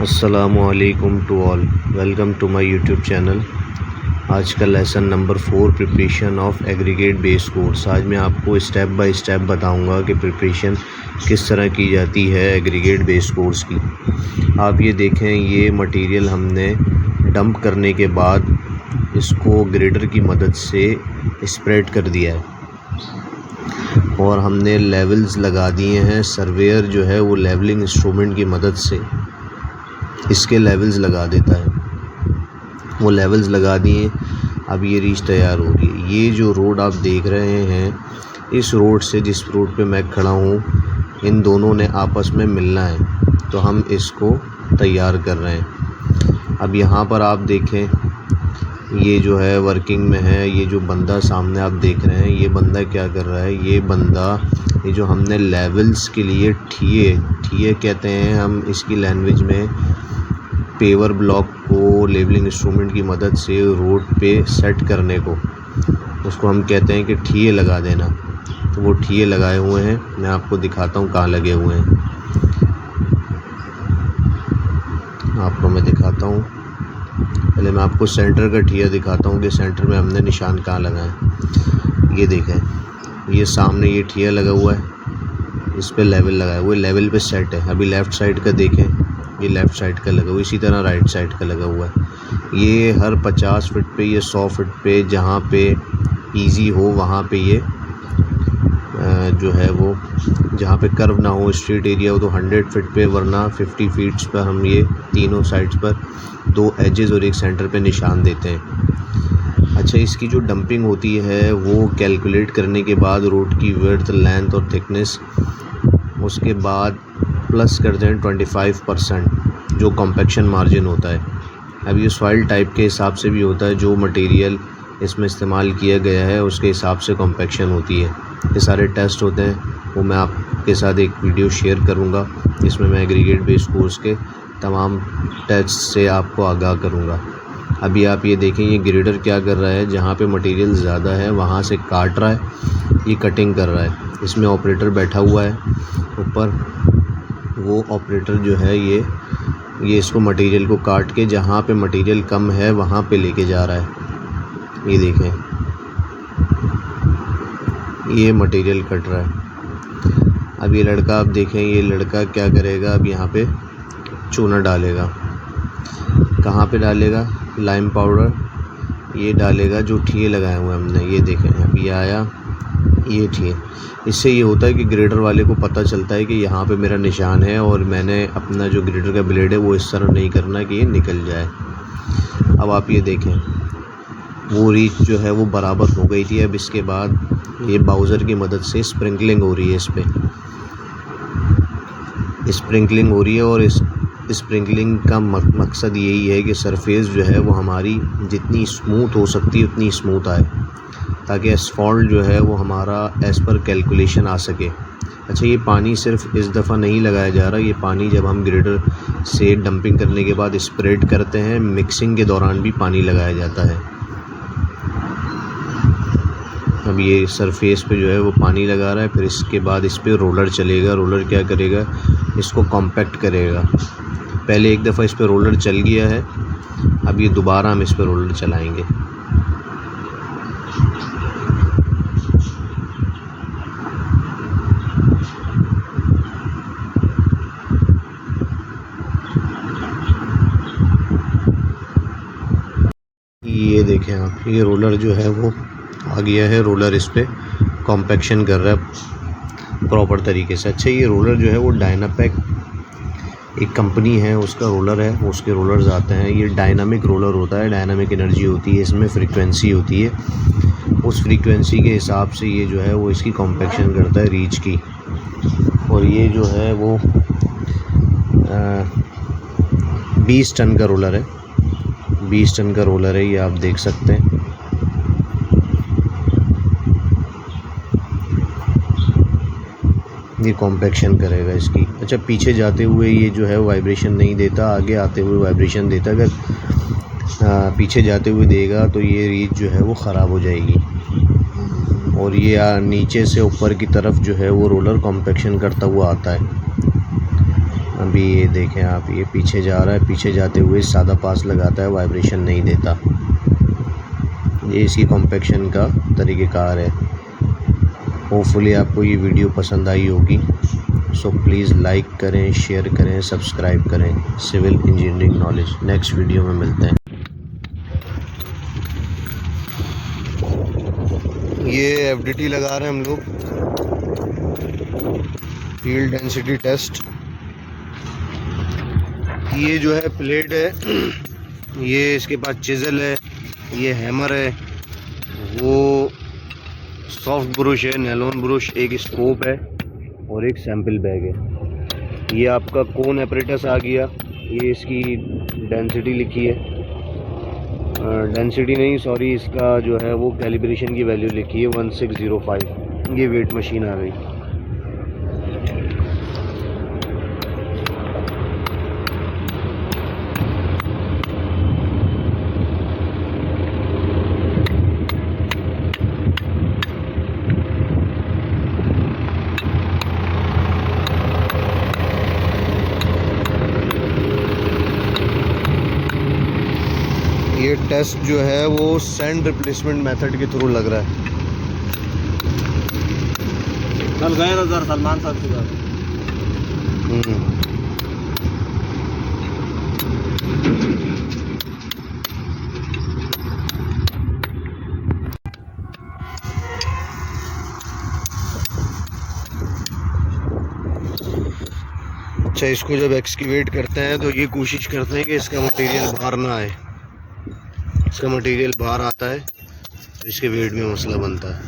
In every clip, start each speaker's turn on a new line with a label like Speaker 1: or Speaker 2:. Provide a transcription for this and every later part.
Speaker 1: अस्सलामुअलैकुम to all, welcome to my YouTube channel. आज का lesson number 4 preparation of aggregate base course. आज मैं आपको स्टेप बाय स्टेप बताऊंगा कि प्रिपरेशन किस तरह की जाती है एग्रीगेट बेस कोर्स की। आप ये देखें, ये मटेरियल हमने डंप करने के बाद इसको ग्रेडर की मदद से स्प्रेड कर दिया है और हमने लेवल्स लगा दिए हैं। सर्वेयर जो है वो लेवलिंग इंस्ट्रूमेंट की मदद से इसके लेवल्स लगा देता है। वो लेवल्स लगा दिए। अब ये रीच तैयार हो गई। ये जो रोड आप देख रहे हैं, इस रोड से जिस रोड पे मैं खड़ा हूँ, इन दोनों ने आपस में मिलना है, तो हम इसको तैयार कर रहे हैं। अब यहाँ पर आप देखें, ये जो है वर्किंग में है। ये जो बंदा सामने आप देख रहे हैं, ये बंदा क्या कर रहा है? ये जो हमने लेवल्स के लिए ठिए कहते हैं हम इसकी लैंग्वेज में, पेवर ब्लॉक को लेवलिंग इंस्ट्रूमेंट की मदद से रोड पे सेट करने को, उसको हम कहते हैं कि ठिए लगा देना। तो वो ठिए लगाए हुए हैं। मैं आपको दिखाता हूँ कहाँ लगे हुए हैं। आपको मैं दिखाता हूँ। पहले मैं आपको सेंटर का ठिया दिखाता हूँ कि सेंटर में हमने निशान कहाँ लगाए। ये देखें, ये सामने ये ठिया लगा हुआ है, इस पे लेवल लगाया हुआ है, लेवल पे सेट है। अभी लेफ़्ट साइड का देखें, ये लेफ़्ट साइड का लगा हुआ, इसी तरह राइट साइड का लगा हुआ है। ये हर 50 फीट पे, ये 100 फीट पे, जहाँ पे इजी हो वहाँ पे ये जो है वो, जहाँ पे कर्व ना हो, स्ट्रेट एरिया हो, तो 100 फीट पे, वरना 50 फीट्स पर हम ये तीनों साइड्स पर 2 एजेस और एक सेंटर पे निशान देते हैं। अच्छा, इसकी जो डंपिंग होती है वो कैलकुलेट करने के बाद रोड की विड्थ, लेंथ और थिकनेस, उसके बाद प्लस करते हैं 25% जो कॉम्पैक्शन मार्जिन होता है। अब ये सॉइल टाइप के हिसाब से भी होता है, जो मटेरियल इसमें इस्तेमाल किया गया है उसके हिसाब से कॉम्पैक्शन होती है। ये सारे टेस्ट होते हैं, वो मैं आपके साथ एक वीडियो शेयर करूंगा, जिसमें मैं एग्रीगेट बेस कोर्स के तमाम टेस्ट से आपको आगाह करूंगा। अभी आप ये देखें, ये ग्रेडर क्या कर रहा है, जहाँ पे मटेरियल ज़्यादा है वहाँ से काट रहा है, ये कटिंग कर रहा है। इसमें ऑपरेटर बैठा हुआ है ऊपर। वो ऑपरेटर जो है ये इसको मटेरियल को काट के जहाँ पे मटेरियल कम है वहाँ पे लेके जा रहा है। ये देखें, ये मटेरियल कट रहा है। अब ये लड़का, आप देखें, ये लड़का क्या करेगा, अब यहाँ पे चूना डालेगा। कहाँ पे डालेगा? लाइम पाउडर ये डालेगा जो ठिए लगाए हुए हमने। ये देखें, अब ये आया, ये ठिए। इससे ये होता है कि ग्रेडर वाले को पता चलता है कि यहाँ पे मेरा निशान है और मैंने अपना जो ग्रेडर का ब्लेड है वो इस तरह नहीं करना कि ये निकल जाए। अब आप ये देखें, वो रीच जो है वो बराबर हो गई थी। अब इसके बाद ये बाउज़र की मदद से स्प्रिंकलिंग हो रही है, इस पर स्प्रिंकलिंग हो रही है। और इस स्प्रिंकलिंग का मकसद यही है कि सरफेस जो है वो हमारी जितनी स्मूथ हो सकती है उतनी स्मूथ आए, ताकि एसफॉल्ट जो है वो हमारा एज़ पर कैलकुलेशन आ सके। अच्छा, ये पानी सिर्फ इस दफ़ा नहीं लगाया जा रहा, ये पानी जब हम ग्रेडर से डंपिंग करने के बाद स्प्रेड करते हैं, मिक्सिंग के दौरान भी पानी लगाया जाता है। अब ये सरफेस पे जो है वो पानी लगा रहा है, फिर इसके बाद इस पर रोलर चलेगा। रोलर क्या करेगा? इसको कॉम्पैक्ट करेगा। पहले एक दफ़ा इस पर रोलर चल गया है, अब ये दोबारा हम इस पर रोलर चलाएंगे। ये देखें आप, ये रोलर जो है वो आ गया है। रोलर इस पर कॉम्पैक्शन कर रहा है प्रॉपर तरीके से। अच्छा, ये रोलर जो है वो डायनापैक एक कंपनी है, उसका रोलर है, उसके रोलर्स आते हैं। ये डायनामिक रोलर होता है, डायनामिक एनर्जी होती है इसमें, फ्रीक्वेंसी होती है। उस फ्रीक्वेंसी के हिसाब से ये जो है वो इसकी कॉम्पैक्शन करता है रीच की। और ये जो है वो 20 टन का रोलर है, 20 टन का रोलर है, ये आप देख सकते हैं। ये कॉम्पैक्शन करेगा इसकी। अच्छा, पीछे जाते हुए ये जो है वाइब्रेशन नहीं देता, आगे आते हुए वाइब्रेशन देता। अगर पीछे जाते हुए देगा तो ये रीच जो है वो ख़राब हो जाएगी। और ये नीचे से ऊपर की तरफ जो है वो रोलर कॉम्पैक्शन करता हुआ आता है। अभी ये देखें आप, ये पीछे जा रहा है, पीछे जाते हुए सादा पास लगाता है, वाइब्रेशन नहीं देता। ये इसकी कॉम्पैक्शन का तरीक़ेकार है। होपफुली आपको ये वीडियो पसंद आई होगी। सो प्लीज़ लाइक करें, शेयर करें, सब्सक्राइब करें। Civil engineering knowledge next video में मिलते हैं। ये एफडीटी लगा रहे हैं हम लोग, फील्ड डेंसिटी टेस्ट। ये जो है प्लेट है, ये इसके पास चिज़ल है, ये हैमर है, वो सॉफ्ट ब्रुश है, नैलोन ब्रुश, एक स्कोप है और एक सैंपल बैग है। ये आपका कोन एपरेटस आ गया। ये इसकी डेंसिटी लिखी है, डेंसिटी नहीं सॉरी, इसका जो है वो कैलिब्रेशन की वैल्यू लिखी है 1605। ये वेट मशीन आ गई। ये टेस्ट जो है वो सैंड रिप्लेसमेंट मेथड के थ्रू लग रहा है।
Speaker 2: कल गए थे सर सलमान साहब के साथ।
Speaker 1: अच्छा, इसको जब एक्सकेवेट करते हैं तो ये कोशिश करते हैं कि इसका मटेरियल बाहर ना आए। इसका मटेरियल बाहर आता है तो इसके वेट में मसला बनता है।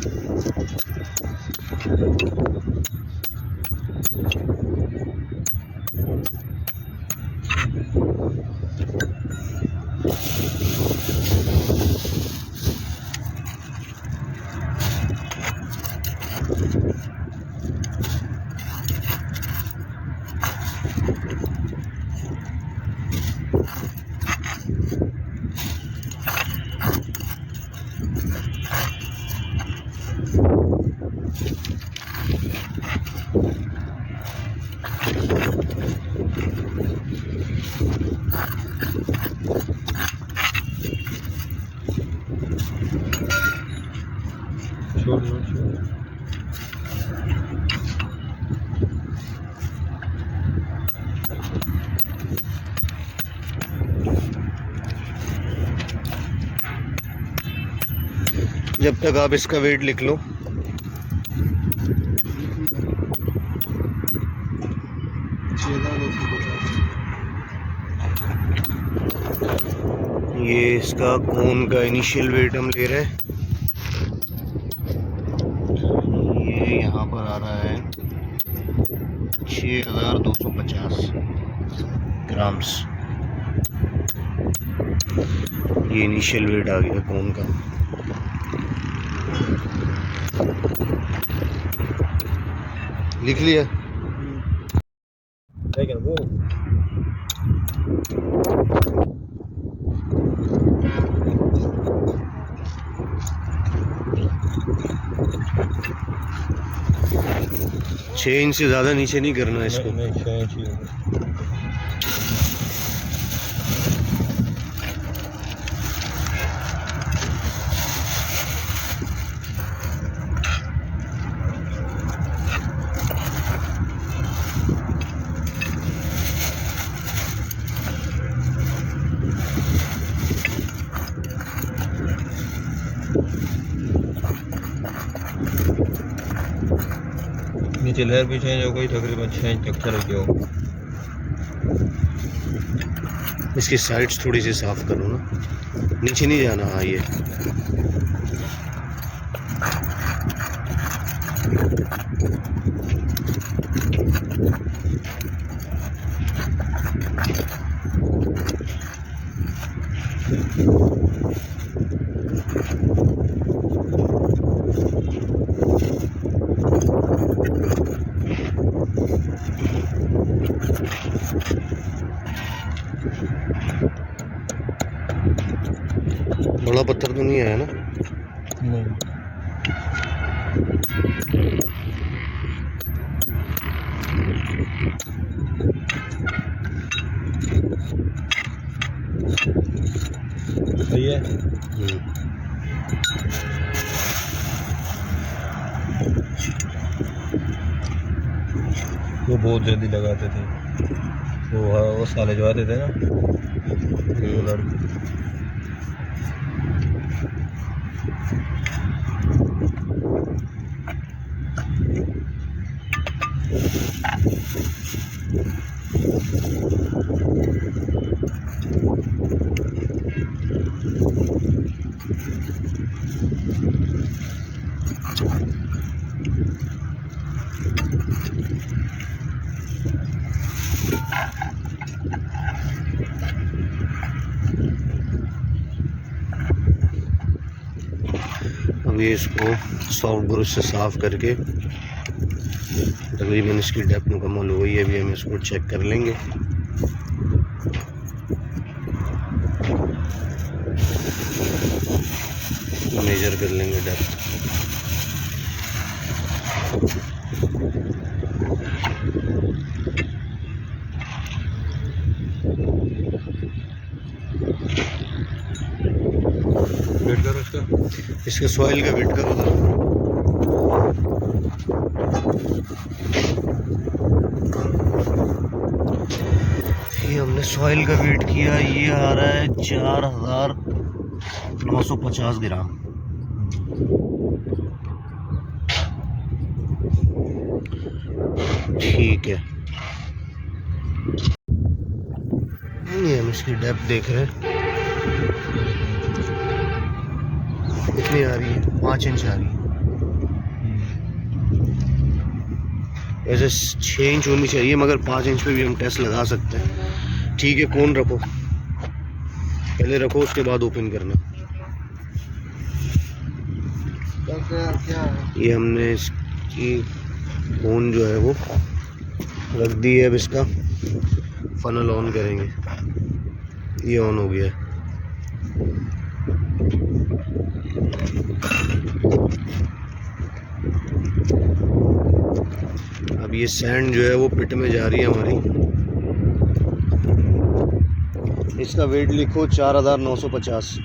Speaker 1: जब तक आप इसका वेट लिख लो। ये इसका कोन का इनिशियल वेट हम ले रहे हैं। ये यहाँ पर आ रहा है 6250 ग्राम्स। ये इनिशियल वेट आ गया कोन का। लिख लिया।
Speaker 2: लेकिन वो
Speaker 1: छः इंच से ज़्यादा नीचे नहीं करना इसको।
Speaker 2: नहीं 6 इंच ही। नीचे लेयर भी चेंज हो गई, तकरीबन 6 इंच तक चल गया।
Speaker 1: इसकी साइड्स थोड़ी सी साफ करो ना, नीचे नहीं जाना। हाँ ये बड़ा पत्थर तो नहीं आया ना?
Speaker 2: नहीं। सही है। वो बहुत जल्दी लगाते थे, वो साले जो आते थे ना, वो लड़के।
Speaker 1: अब ये इसको सॉफ्ट ब्रश से साफ करके तकरीबन इसकी डेप्थ मुकम्मल हो गई है। अभी हम इसको चेक कर लेंगे। मेजर कर लेंगे डेप्थ।
Speaker 2: वेट करो इसका,
Speaker 1: इसके सॉइल का वेट करो जरा। ये हमने सॉइल का वेट किया, ये आ रहा है 4950 ग्राम। ठीक है, ये हम इसकी डेप्थ देख रहे हैं, कितनी आ रही है? 5 इंच आ रही है। ऐसे 6 इंच होनी चाहिए, मगर 5 इंच पे भी हम टेस्ट लगा सकते हैं। ठीक है, कौन रखो, पहले रखो उसके बाद ओपन करना।
Speaker 2: क्या
Speaker 1: ये हमने इसकी फोन जो है वो रख दी है। अब इसका फनल ऑन करेंगे। ये ऑन हो गया है। अब ये सैंड जो है वो पिट में जा रही है हमारी। इसका वेट लिखो 4950।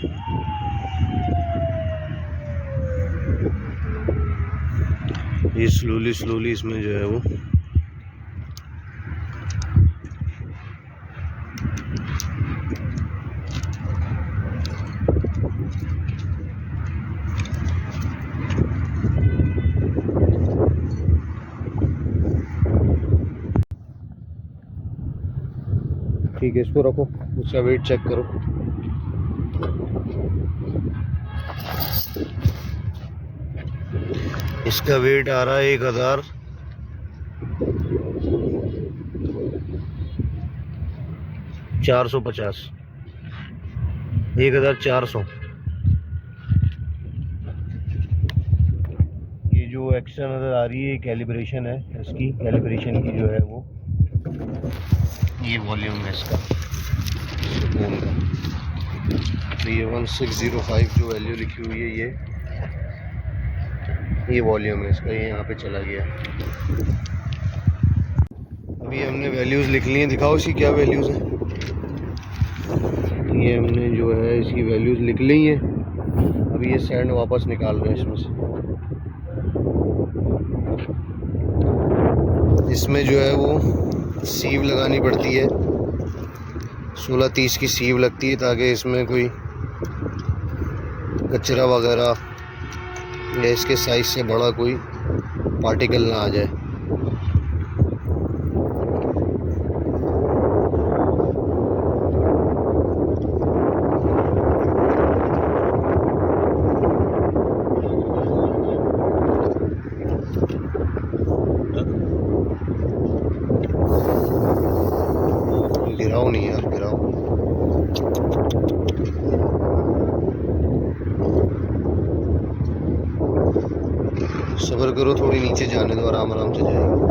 Speaker 1: ये स्लोली इसमें जो है वो ठीक है, इसको रखो, उसका वेट चेक करो। इसका वेट आ रहा है 1450, 1400। ये जो एक्स्ट्रा नज़र आ रही है कैलिब्रेशन है, इसकी कैलिब्रेशन की जो है वो ये वॉल्यूम है इसका फोन का। तो ये 1605 जो वैल्यू लिखी हुई है, ये वॉल्यूम है इसका, ये यहाँ पे चला गया। अभी हमने वैल्यूज़ लिख ली हैं, दिखाओ इसकी क्या वैल्यूज़ हैं। ये हमने जो है इसकी वैल्यूज़ लिख ली हैं। अभी ये सैंड वापस निकाल रहे हैं इसमें से। इसमें जो है वो सीव लगानी पड़ती है, 1630 की सीव लगती है, ताकि इसमें कोई कचरा वगैरह या इसके साइज से बड़ा कोई पार्टिकल ना आ जाए। गिराओ नहीं यार, गिराओ। सब्र करो, थोड़ी नीचे जाने दो, आराम आराम से जाएगी।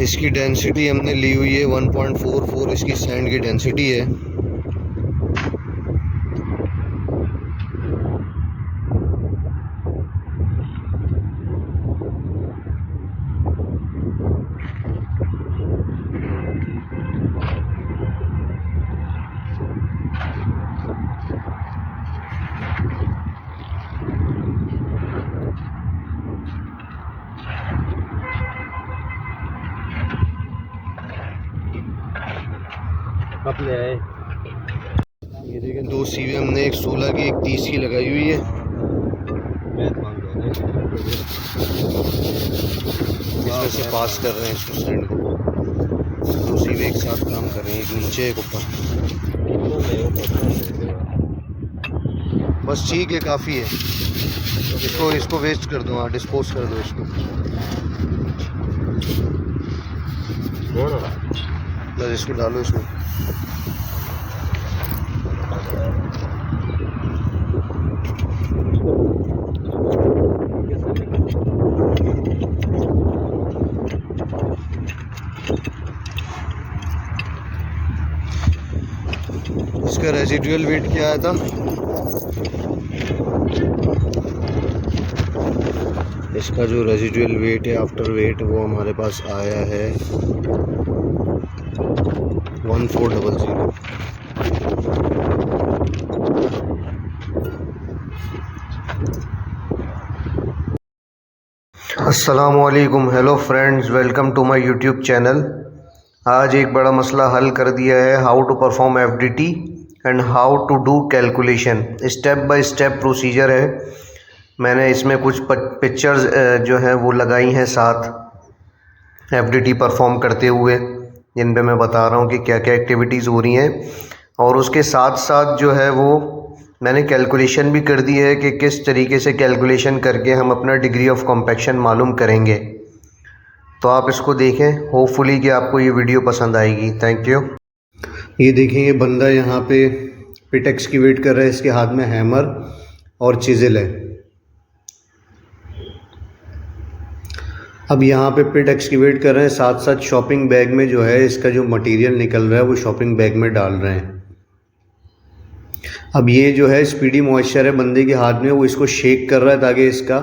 Speaker 1: इसकी डेंसिटी हमने ली हुई है 1.44, इसकी सैंड की डेंसिटी है।
Speaker 2: अपने आए
Speaker 1: ये देखें, 2 सीवी हमने, एक 16 की एक 30 की लगाई हुई है। इसमें से पास कर रहे हैं इसको सैंड को। 2 सीवी एक साथ काम कर रहे हैं, एक नीचे एक ऊपर। बस ठीक है, काफ़ी है। इसको वेस्ट कर दो, हाँ डिस्पोज कर दो इसको। बस इसको डालो इसमें। इसका रेजिडुअल वेट क्या आया था? इसका जो रेजिडुअल वेट है आफ्टर वेट, वो हमारे पास आया है 1400। अस्सलामुअलैकुम, hello friends, welcome to my YouTube channel. आज एक बड़ा मसला हल कर दिया है, how to perform FDT and how to do calculation. Step by step procedure है। मैंने इसमें कुछ पिक्चर्स जो हैं वो लगाई हैं साथ एफडीटी परफॉर्म करते हुए, जिन पे मैं बता रहा हूँ कि क्या क्या एक्टिविटीज़ हो रही हैं। और उसके साथ साथ जो है वो मैंने कैलकुलेशन भी कर दी है कि किस तरीके से कैलकुलेशन करके हम अपना डिग्री ऑफ कॉम्पैक्शन मालूम करेंगे। तो आप इसको देखें, होपफुली कि आपको ये वीडियो पसंद आएगी। Thank you. ये देखें, ये बंदा यहाँ पे पिट एक्सकैवेट कर रहा है, इसके हाथ में हैमर और चिज़ल है। अब यहाँ पे पिट एक्सकैवेट कर रहे हैं, साथ साथ शॉपिंग बैग में जो है इसका जो मटेरियल निकल रहा है वो शॉपिंग बैग में डाल रहे हैं। अब ये जो है स्पीडी मॉइस्चर है बंदे के हाथ में, वो इसको शेक कर रहा है ताकि इसका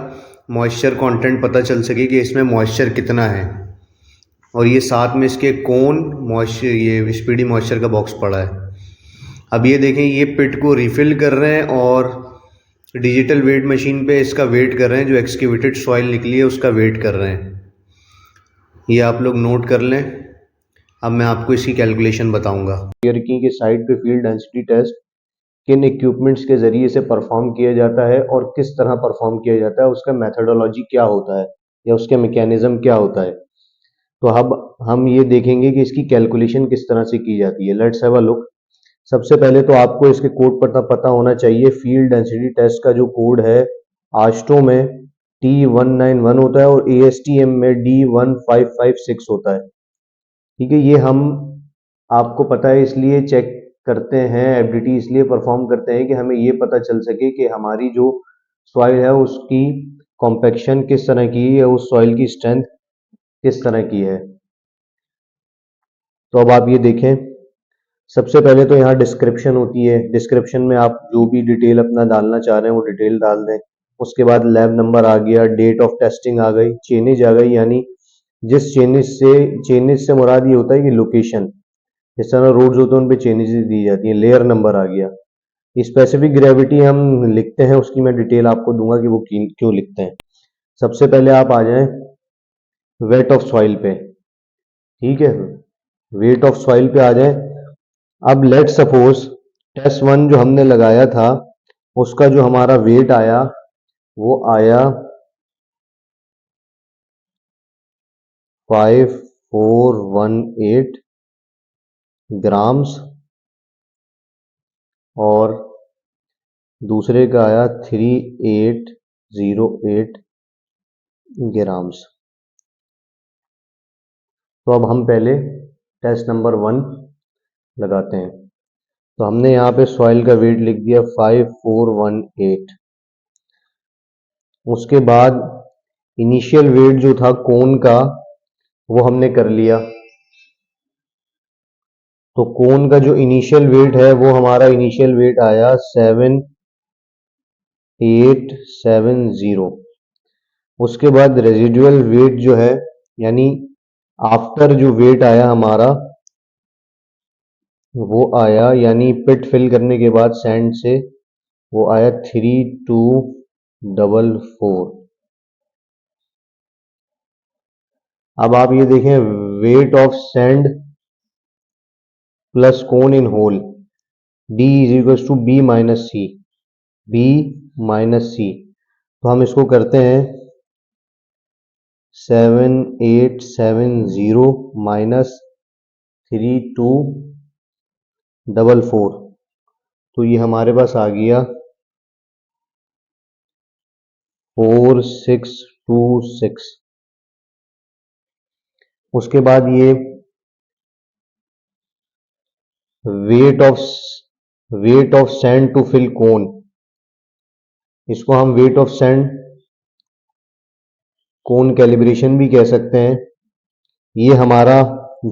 Speaker 1: मॉइस्चर कंटेंट पता चल सके कि इसमें मॉइस्चर कितना है। और ये साथ में इसके कोन मॉइस्चर, ये स्पीडी मॉइस्चर का बॉक्स पड़ा है। अब ये देखें, ये पिट को रिफ़िल कर रहे हैं और डिजिटल वेट मशीन पे इसका वेट कर रहे हैं। जो एक्सकेवेटेड सॉइल निकली है उसका वेट कर रहे हैं। ये आप लोग नोट कर लें। अब मैं आपको इसकी कैलकुलेशन बताऊंगा। की के साइड पे फील्ड डेंसिटी टेस्ट किन इक्विपमेंट्स के ज़रिए से परफॉर्म किया जाता है और किस तरह परफॉर्म किया जाता है, उसका मेथडोलॉजी क्या होता है या उसका मैकेनिज़्म क्या होता है। तो अब हम ये देखेंगे कि इसकी कैलकुलेशन किस तरह से की जाती है। Let's have a look. सबसे पहले तो आपको इसके कोड पता होना चाहिए। फील्ड डेंसिटी टेस्ट का जो कोड है आस्टो में T191 होता है और ASTM में D1556 होता है। ठीक है, ये हम आपको पता है इसलिए चेक करते हैं, एफडीटी इसलिए परफॉर्म करते हैं कि हमें ये पता चल सके कि हमारी जो सॉइल है उसकी कॉम्पैक्शन किस तरह की है, उस सॉइल की स्ट्रेंथ किस तरह की है। तो अब आप ये देखें, सबसे पहले तो यहाँ डिस्क्रिप्शन होती है। डिस्क्रिप्शन में आप जो भी डिटेल अपना डालना चाह रहे हैं वो डिटेल डाल दें। उसके बाद लैब नंबर आ गया, डेट ऑफ टेस्टिंग आ गई, चेनेज आ गई, यानी जिस चेनेज से मुराद ये होता है कि लोकेशन, जिस तरह रोड्स होते हैं उन पे चेनेजेस दी जाती हैं। लेयर नंबर आ गया। स्पेसिफिक ग्रेविटी हम लिखते हैं, उसकी मैं डिटेल आपको दूंगा कि वो क्यों लिखते हैं। सबसे पहले आप आ जाएं वेट ऑफ सॉइल पे। ठीक है, वेट ऑफ सॉइल पे आ जाएं। अब लेट सपोज टेस्ट 1 जो हमने लगाया था उसका जो हमारा वेट आया वो आया 5418 ग्राम्स और दूसरे का आया 3808 ग्राम्स। तो अब हम पहले टेस्ट नंबर 1 लगाते हैं। तो हमने यहाँ पे सॉइल का वेट लिख दिया 5418। उसके बाद इनिशियल वेट जो था कोन का वो हमने कर लिया। तो कोन का जो इनिशियल वेट है वो हमारा इनिशियल वेट आया 7870। उसके बाद रेजिडुअल वेट जो है, यानी आफ्टर जो वेट आया हमारा वो आया, यानी पिट फिल करने के बाद सैंड से, वो आया 3244। अब आप ये देखें, weight of sand plus cone in hole, D is equal to B minus C, B minus C. तो हम इसको करते हैं 7870 माइनस 3244। तो ये हमारे पास आ गया 4626। उसके बाद ये weight of sand to fill cone, इसको हम weight of sand cone calibration भी कह सकते हैं। ये हमारा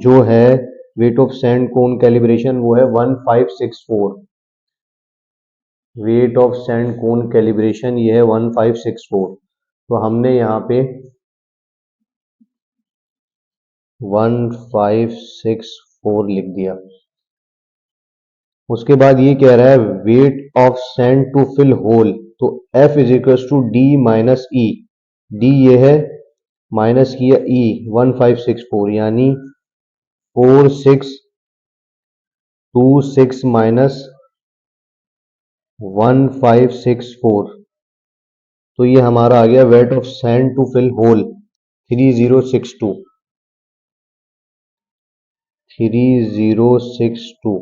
Speaker 1: जो है weight of sand cone calibration वो है 1564। Weight of sand cone calibration ये है 1564। तो हमने यहाँ पे 1564 लिख दिया। उसके बाद ये कह रहा है weight of sand to fill hole, तो F is equal to D minus E. D ये है, माइनस किया ई 1564, यानी 4626 माइनस 1564। तो ये हमारा आ गया weight of sand to fill hole 3062। 3062।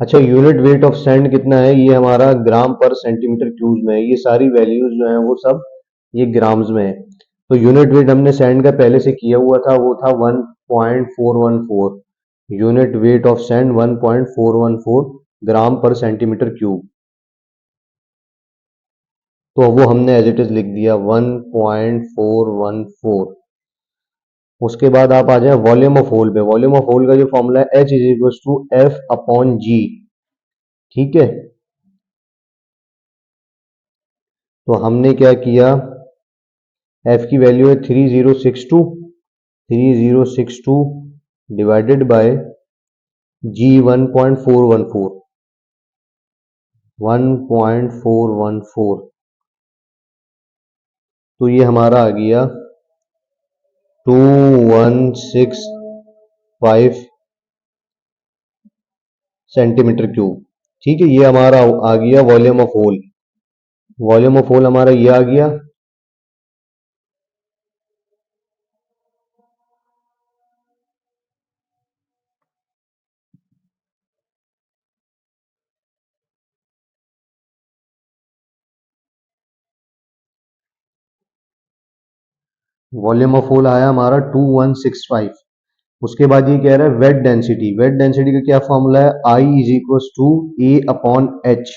Speaker 1: अच्छा, यूनिट वेट ऑफ सैंड कितना है? ये हमारा ग्राम पर सेंटीमीटर क्यूब में है। ये सारी वैल्यूज जो है वो सब ये ग्राम्स में है। तो यूनिट वेट हमने सैंड का पहले से किया हुआ था, वो था 1.414। यूनिट वेट ऑफ सैंड 1.414 ग्राम पर सेंटीमीटर क्यूब। तो वो हमने एज इट इज लिख दिया 1.414। उसके बाद आप आ जाए वॉल्यूम ऑफ होल पे। वॉल्यूम ऑफ होल का जो फॉर्मूला है H is equal to F upon G. ठीक है, तो हमने क्या किया, F की वैल्यू है 3062। 3062 डिवाइडेड बाय G 1.414। 1.414। तो ये हमारा आ गया 2165 सेंटीमीटर क्यूब। ठीक है, ये हमारा आ गया volume of hole. Volume of hole हमारा ये आ गया। वॉल्यूम ऑफ होल आया हमारा 2165। उसके बाद ये कह रहा है वेट डेंसिटी। वेट डेंसिटी का क्या फॉर्मूला है? I is equal to A upon H.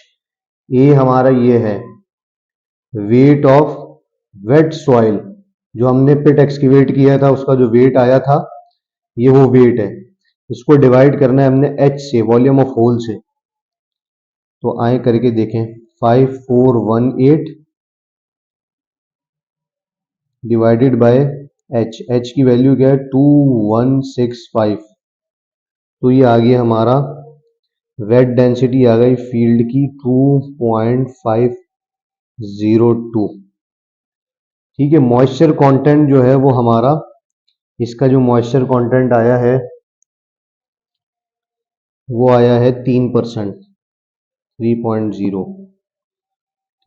Speaker 1: A हमारा ये है वेट ऑफ वेट सॉइल, जो हमने पिट एक्सकेवेट किया था उसका जो वेट आया था, ये वो वेट है। इसको डिवाइड करना है हमने एच से, वॉल्यूम ऑफ होल से। तो आए करके देखें, 5418 डिवाइडेड बाय एच। एच की वैल्यू क्या है? 2165। तो ये आ गया हमारा वेट डेंसिटी आ गई फील्ड की 2.502। ठीक है, मॉइस्चर कंटेंट जो है वो हमारा, इसका जो मॉइस्चर कंटेंट आया है वो आया है 3%, 3.0।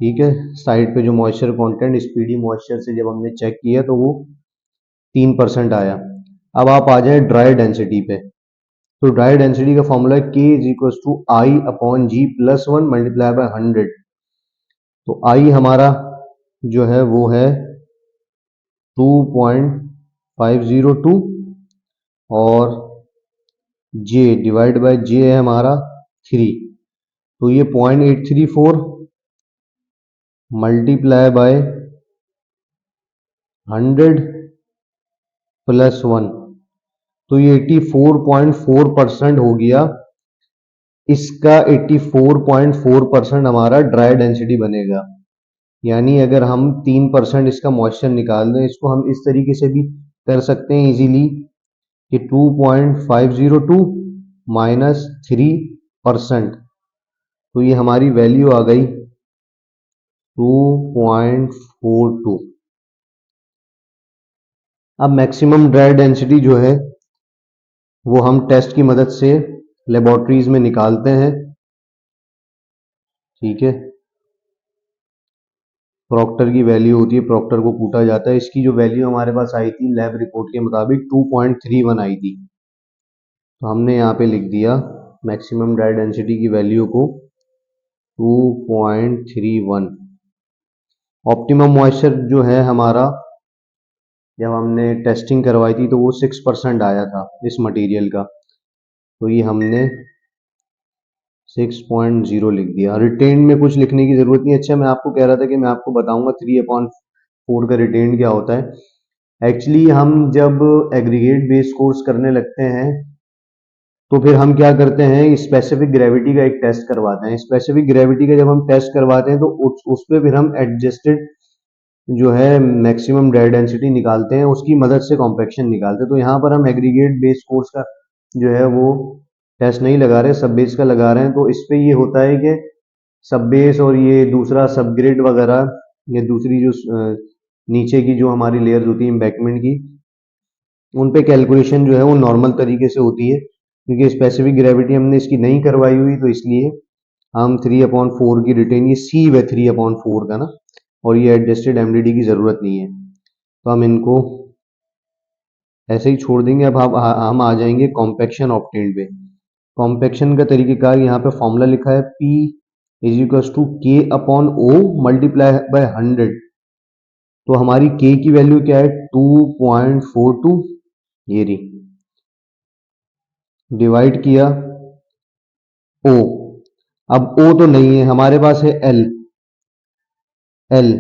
Speaker 1: ठीक है, साइड पे जो मॉइस्चर कंटेंट स्पीडी मॉइस्चर से जब हमने चेक किया तो वो 3% आया। अब आप आ जाए ड्राई डेंसिटी पे। तो ड्राई डेंसिटी का फॉर्मूला है K is equal to I upon G plus 1 multiply by 100। तो आई हमारा जो है वो है 2.502 और जे डिवाइड बाय जे है हमारा 3। तो ये 0.834 मल्टीप्लाई बाय 100 +1, तो ये 84.4% हो गया। इसका 84.4% हमारा ड्राई डेंसिटी बनेगा। यानी अगर हम 3% इसका मॉइस्चर निकाल दें, इसको हम इस तरीके से भी कर सकते हैं इजीली कि 2.502 माइनस 3%, तो ये हमारी वैल्यू आ गई 2.42। अब मैक्सिमम ड्राई डेंसिटी जो है वो हम टेस्ट की मदद से लेबोरेटरीज में निकालते हैं। ठीक है, प्रॉक्टर की वैल्यू होती है, प्रॉक्टर को कूटा जाता है। इसकी जो वैल्यू हमारे पास आई थी लैब रिपोर्ट के मुताबिक 2.31 आई थी, तो हमने यहाँ पे लिख दिया मैक्सिमम ड्राई डेंसिटी की वैल्यू को 2.31। ऑप्टिमम मॉइस्चर जो है हमारा, जब हमने टेस्टिंग करवाई थी तो वो 6% आया था इस मटेरियल का, तो ये हमने 6.0 लिख दिया। रिटेन में कुछ लिखने की ज़रूरत नहीं। अच्छा, मैं आपको कह रहा था कि मैं आपको बताऊंगा 3/4 का रिटेन क्या होता है। एक्चुअली हम जब एग्रीगेट बेस कोर्स करने लगते हैं तो फिर हम क्या करते हैं, स्पेसिफिक ग्रेविटी का एक टेस्ट करवाते हैं। स्पेसिफिक ग्रेविटी का जब हम टेस्ट करवाते हैं तो उस पर फिर हम एडजस्टेड जो है मैक्सिमम ड्राई डेंसिटी निकालते हैं, उसकी मदद से कॉम्पैक्शन निकालते हैं। तो यहाँ पर हम एग्रीगेट बेस फोर्स का जो है वो टेस्ट नहीं लगा रहे, सब बेस का लगा रहे हैं। तो इस पे ये होता है कि सब बेस और ये दूसरा सब ग्रेड वगैरह, ये दूसरी जो नीचे की जो हमारी लेयर्स होती है एम्बैकमेंट की, उन पे कैलकुलेशन जो है वो नॉर्मल तरीके से होती है। क्योंकि स्पेसिफिक ग्रेविटी हमने इसकी नहीं करवाई हुई, तो इसलिए हम 3/4 की रिटेन, ये सी है 3/4 का ना, और ये एडजस्टेड एमडीडी की ज़रूरत नहीं है, तो हम इनको ऐसे ही छोड़ देंगे। अब हम आ जाएंगे कॉम्पैक्शन ऑप्टेन्ड पे। कॉम्पैक्शन का तरीक़ेकार यहाँ पे फॉर्मूला लिखा है P = K/O मल्टीप्लाई बाय 100। तो हमारी K की वैल्यू क्या है 2.42, ये रही, डिवाइड किया O। अब O तो नहीं है हमारे पास, है L।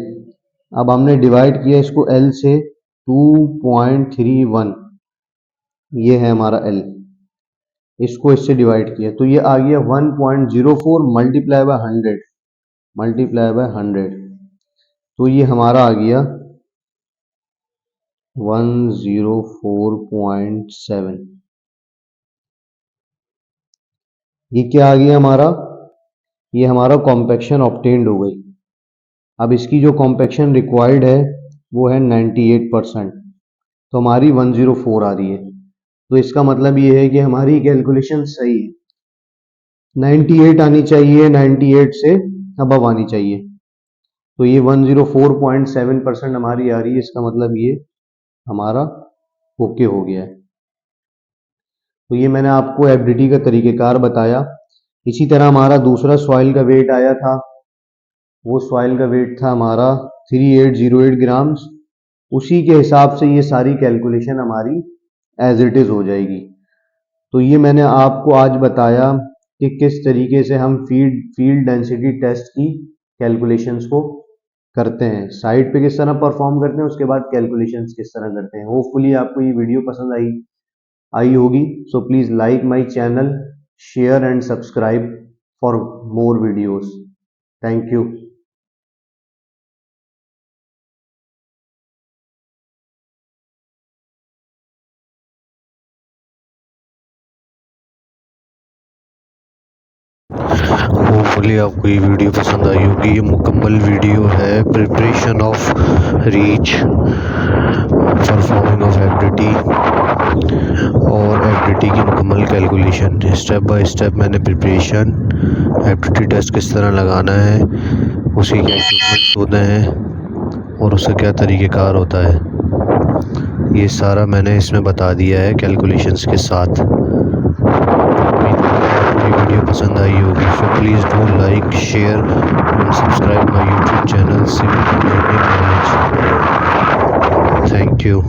Speaker 1: अब हमने डिवाइड किया इसको L से 2.31, ये है हमारा L। इसको इससे डिवाइड किया तो ये आ गया 1.04 मल्टीप्लाई बाय 100, तो ये हमारा आ गया 104.7। ये क्या आ गया हमारा, ये हमारा कॉम्पैक्शन ऑब्टेन्ड हो गई। अब इसकी जो कॉम्पैक्शन रिक्वायर्ड है वो है 98%, तो हमारी 104 आ रही है। तो इसका मतलब ये है कि हमारी कैलकुलेशन सही है, 98 आनी चाहिए, 98 से अबव आनी चाहिए। तो ये 104.7% हमारी आ रही है, इसका मतलब ये हमारा ओके हो गया है। तो ये मैंने आपको एफडीटी का तरीक़ेकार बताया। इसी तरह हमारा दूसरा सॉइल का वेट आया था, वो सॉइल का वेट था हमारा 3808 ग्राम्स। उसी के हिसाब से ये सारी कैलकुलेशन हमारी एज इट इज़ हो जाएगी। तो ये मैंने आपको आज बताया कि किस तरीके से हम फील्ड डेंसिटी टेस्ट की कैलकुलेशंस को करते हैं, साइट पे किस तरह परफॉर्म करते हैं, उसके बाद कैलकुलेशंस किस तरह करते हैं। होपफुली आपको ये वीडियो पसंद आई होगी। So please like my channel, share and subscribe for more videos. Thank you.
Speaker 2: Hopefully आपको ये वीडियो पसंद आई होगी। ये मुकम्मल वीडियो है preparation of reach, performing of FDT और एफडीटी की मुकम्मल कैलकुलेशन। स्टेप बाय स्टेप मैंने प्रिपरेशन, एफडीटी टेस्ट किस तरह लगाना है, उसकी क्या इक्विपमेंट्स होते हैं और उसका क्या तरीक़ेकार होता है, ये सारा मैंने इसमें बता दिया है कैलकुलेशंस के साथ। वीडियो पसंद आई होगी, so please do like, share and subscribe my YouTube channel civil engineering knowledge. Thank you.